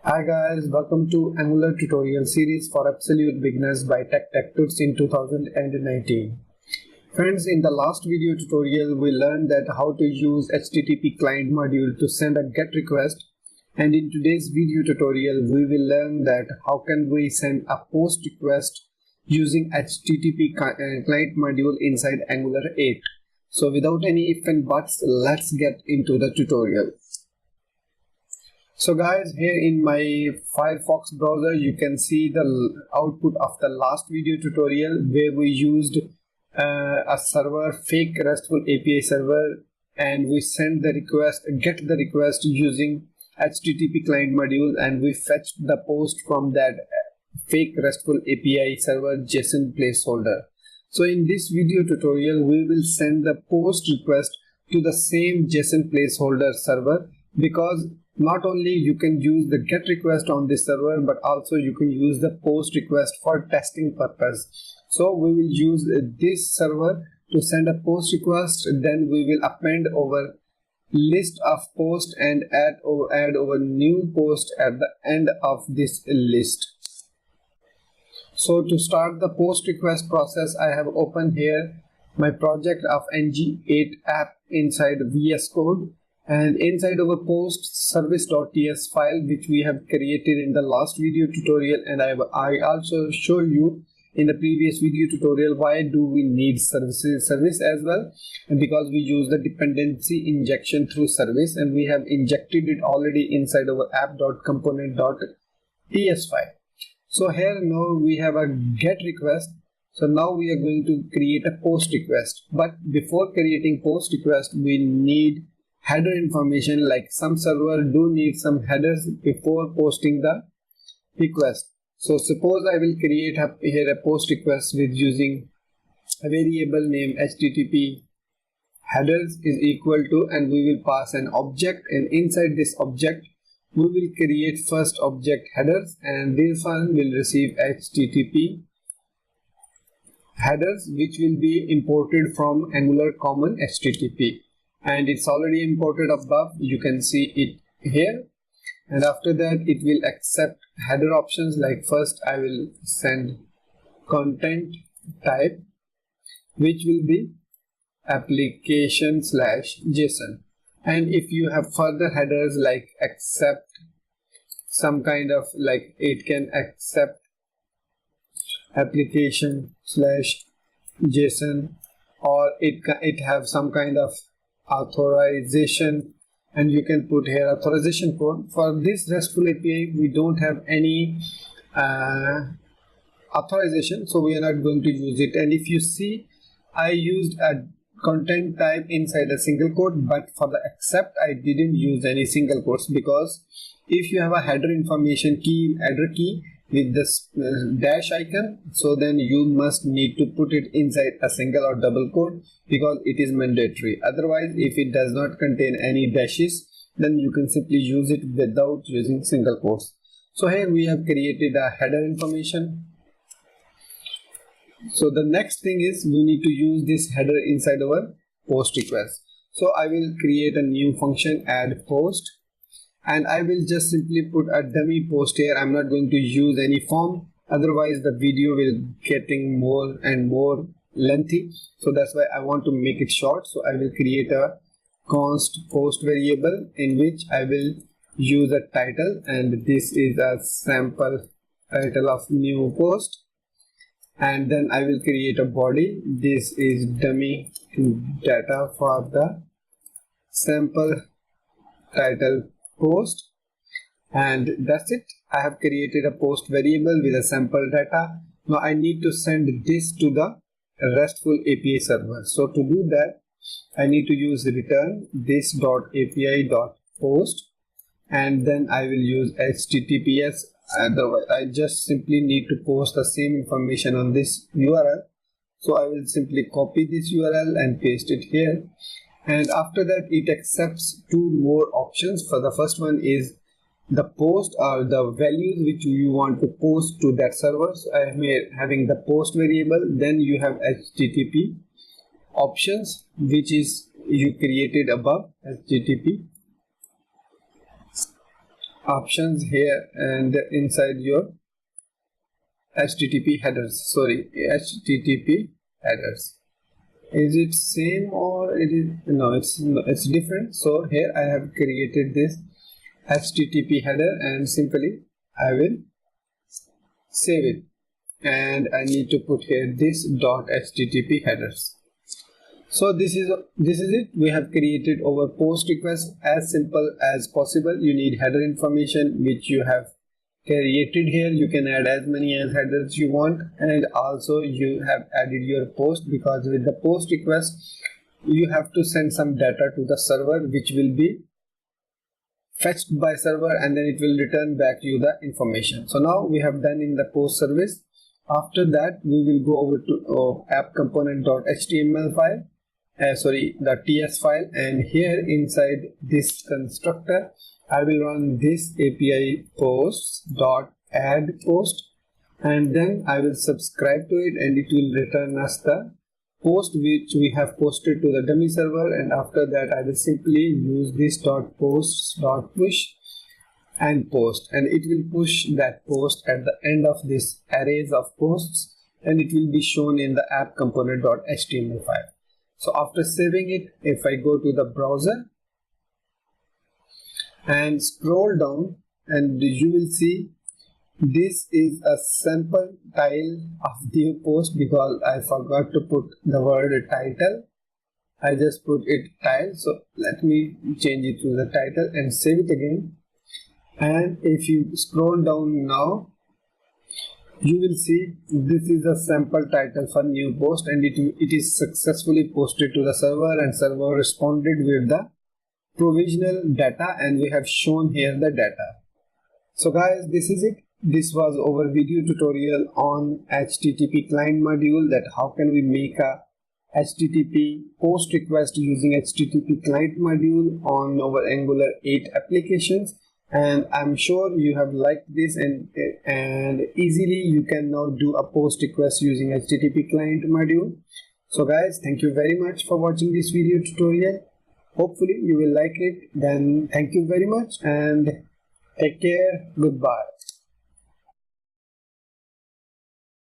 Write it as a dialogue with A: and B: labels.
A: Hi guys, welcome to Angular tutorial series for absolute beginners by TechTechTuts in 2019. Friends, in the last video tutorial we learned that how to use HTTP client module to send a GET request, and in today's video tutorial we will learn that how can we send a POST request using HTTP client module inside Angular 8. So without any if and buts, let's get into the tutorial. So guys, here in my Firefox browser you can see the output of the last video tutorial where we used a server, fake RESTful API server, and we sent the request, get the request using HTTP client module, and we fetched the post from that fake RESTful API server JSON placeholder. So in this video tutorial we will send the post request to the same JSON placeholder server, because not only you can use the GET request on this server, but also you can use the POST request for testing purpose. So we will use this server to send a POST request, then we will append our list of post and add our new post at the end of this list. So to start the POST request process, I have opened here my project of ng8 app inside VS Code. And inside our post service.ts file, which we have created in the last video tutorial, and I also show you in the previous video tutorial why do we need service as well, and because we use the dependency injection through service, and we have injected it already inside our app.component.ts file. So here now we have a GET request. So now we are going to create a POST request, but before creating POST request we need header information, like some server do need some headers before posting the request. So suppose I will create here a POST request with using a variable name HTTP headers is equal to, and we will pass an object, and inside this object we will create first object headers, and this one will receive HTTP headers, which will be imported from Angular common HTTP. And it's already imported above, you can see it here. And after that it will accept header options, like first I will send content type, which will be application/JSON. and if you have further headers like accept some kind of, like it can accept application/JSON, or it have some kind of authorization, and you can put here authorization code. For this RESTful API we don't have any authorization, so we are not going to use it. And if you see, I used a content type inside a single quote, but for the accept I didn't use any single quotes, because if you have a header information key, header key with this dash icon, so then you must need to put it inside a single or double quote, because it is mandatory. Otherwise, if it does not contain any dashes, then you can simply use it without using single quotes. So here we have created a header information. So the next thing is we need to use this header inside our POST request. So I will create a new function, add post, and I will just simply put a dummy post here. I'm not going to use any form, otherwise the video will getting more and more lengthy. So that's why I want to make it short. So I will create a const post variable in which I will use a title, and this is a sample title of new post, and then I will create a body. This is dummy data for the sample title post, and that's it. I have created a post variable with a sample data. Now I need to send this to the RESTful API server. So to do that I need to use return this.api.post, and then I will use HTTPS. Otherwise I just simply need to post the same information on this URL. So I will simply copy this URL and paste it here. And after that it accepts two more options. For the first one is the post, or the values which you want to post to that server. So I am having the post variable, then you have HTTP options, which is you created above HTTP options here and inside your HTTP headers. HTTP headers. Is it same or it is no? It's different. So here I have created this HTTP header and simply I will save it, and I need to put here this .http headers. So this is it. We have created our post request as simple as possible. You need header information which you have created here. You can add as many as headers you want, and also you have added your post, because with the post request you have to send some data to the server which will be fetched by server, and then it will return back you the information. So now we have done in the post service. After that we will go over to app component.html file, the TS file, and here inside this constructor I will run this API posts.add post, and then I will subscribe to it, and it will return us the post which we have posted to the dummy server. And after that I will simply use this .posts.push and post, and it will push that post at the end of this arrays of posts, and it will be shown in the app component.html file. So after saving it, if I go to the browser and scroll down, and you will see this is a sample title of the post, because I forgot to put the word title. I just put it title, so let me change it to the title and save it again. And if you scroll down now, you will see this is a sample title for new post, and it is successfully posted to the server, and server responded with the provisional data, and we have shown here the data. So guys, this is it. This was our video tutorial on HTTP client module, that how can we make a HTTP post request using HTTP client module on our Angular 8 applications. And I'm sure you have liked this, and easily you can now do a post request using HTTP client module. So guys, thank you very much for watching this video tutorial. Hopefully you will like it. Then thank you very much and take care. Goodbye.